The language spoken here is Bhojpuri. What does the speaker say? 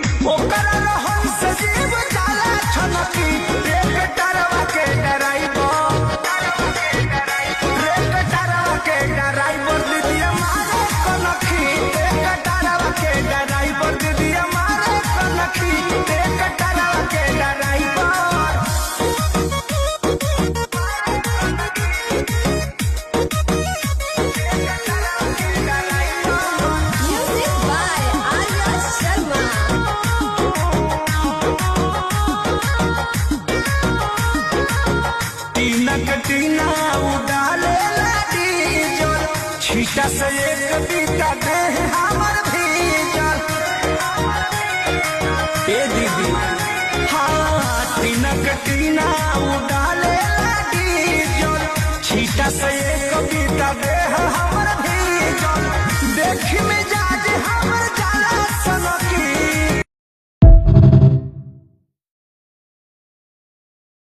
ओकरा रहन से जीव जाला छनकी एक टरवा के ड्राइवर दीदी मारे कनखी एक टरवा के ड्राइवर दीदी मारे कनखी एक टरवा के driver. Music by Arya Sharma. टीना उड़ाले डीजल छीटा से एक बीता दे हमर भीजल। ए दीदी हाँ टीना उड़ाले डीजल छीटा से एक बीता दे हमर भीजल। देख में जा